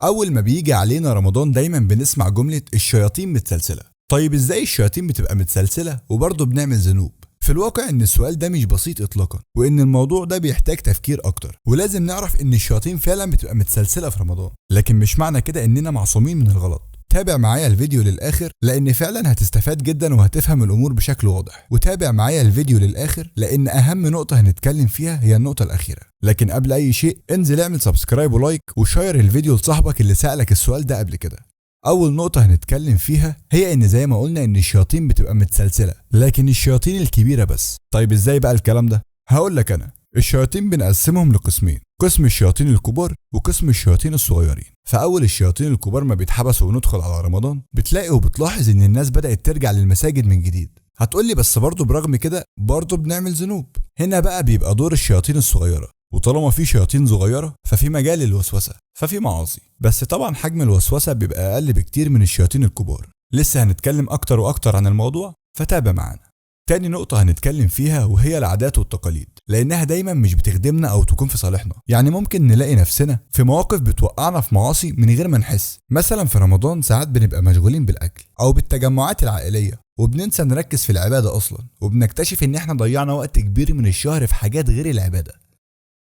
اول ما بيجي علينا رمضان دايما بنسمع جملة الشياطين متسلسلة. طيب ازاي الشياطين بتبقى متسلسلة وبرضه بنعمل ذنوب؟ في الواقع ان السؤال ده مش بسيط اطلاقا، وان الموضوع ده بيحتاج تفكير اكتر، ولازم نعرف ان الشياطين فعلا بتبقى متسلسلة في رمضان، لكن مش معنى كده اننا معصومين من الغلط. تابع معايا الفيديو للآخر لأن فعلا هتستفاد جدا وهتفهم الأمور بشكل واضح، وتابع معايا الفيديو للآخر لأن أهم نقطة هنتكلم فيها هي النقطة الأخيرة. لكن قبل أي شيء انزل اعمل سبسكرايب ولايك وشير الفيديو لصاحبك اللي سألك السؤال ده قبل كده. أول نقطة هنتكلم فيها هي إن زي ما قلنا إن الشياطين بتبقى متسلسلة، لكن الشياطين الكبيرة بس. طيب إزاي بقى الكلام ده؟ هقول لك أنا. الشياطين بنقسمهم لقسمين، قسم الشياطين الكبار وقسم الشياطين الصغيرين. فأول الشياطين الكبار ما بيتحبسوا وندخل على رمضان بتلاقي وبتلاحظ إن الناس بدأت ترجع للمساجد من جديد. هتقولي بس برضه برغم كده برضه بنعمل ذنوب. هنا بقى بيبقى دور الشياطين الصغيرة، وطالما في شياطين صغيرة ففي مجال للوسوسة، ففي معاصي، بس طبعا حجم الوسوسة بيبقى أقل بكتير من الشياطين الكبار. لسه هنتكلم أكتر وأكتر عن الموضوع، فتابع معانا. تاني نقطة هنتكلم فيها وهي العادات والتقاليد، لأنها دايما مش بتخدمنا أو تكون في صالحنا. يعني ممكن نلاقي نفسنا في مواقف بتوقعنا في معاصي من غير ما نحس. مثلا في رمضان ساعات بنبقى مشغولين بالأكل أو بالتجمعات العائلية وبننسى نركز في العبادة أصلا، وبنكتشف إن احنا ضيعنا وقت كبير من الشهر في حاجات غير العبادة.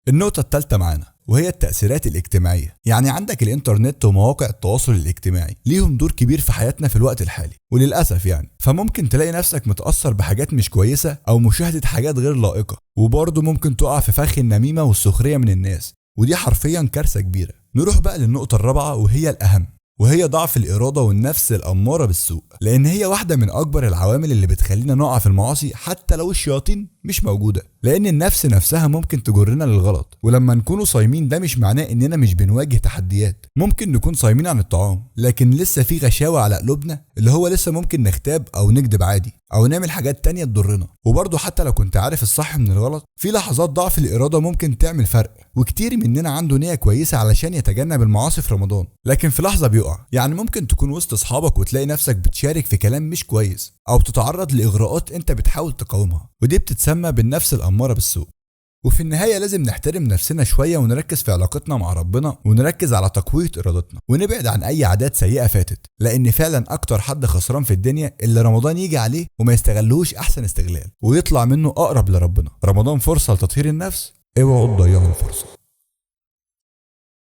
النقطة الثالثة معانا وهي التأثيرات الاجتماعية. يعني عندك الانترنت ومواقع التواصل الاجتماعي ليهم دور كبير في حياتنا في الوقت الحالي، وللأسف فممكن تلاقي نفسك متأثر بحاجات مش كويسة أو مشاهدة حاجات غير لائقة، وبرضه ممكن تقع في فخ النميمة والسخرية من الناس، ودي حرفيا كارثة كبيرة. نروح بقى للنقطة الرابعة وهي الأهم، وهي ضعف الإرادة والنفس الأمارة بالسوء، لأن هي واحدة من أكبر العوامل اللي بتخلينا نقع في المعاصي حتى لو الشياطين مش موجودة، لأن النفس نفسها ممكن تجرنا للغلط. ولما نكونوا صايمين ده مش معناه إننا مش بنواجه تحديات. ممكن نكون صايمين عن الطعام لكن لسه في غشاوة على قلوبنا، اللي هو لسه ممكن نغتاب أو نكذب عادي أو نعمل حاجات تانية تضرنا. وبرضه حتى لو كنت عارف الصح من الغلط، في لحظات ضعف الإرادة ممكن تعمل فرق، وكتير مننا عنده نية كويسة علشان يتجنب المعاصي في رمضان، لكن في لحظة بيقع. يعني ممكن تكون وسط أصحابك وتلاقي نفسك بتشارك في كلام مش كويس أو بتتعرض لإغراءات أنت بتحاول تقاومها، ودي بتتسمى بالنفس الأمارة بالسوء. وفي النهاية لازم نحترم نفسنا شوية ونركز في علاقتنا مع ربنا، ونركز على تقوية إرادتنا، ونبعد عن أي عادات سيئة فاتت، لأن فعلا أكتر حد خسران في الدنيا اللي رمضان يجي عليه وما يستغلهوش أحسن استغلال ويطلع منه أقرب لربنا. رمضان فرصة لتطهير النفس، اوعوا تضيعوا الفرصة.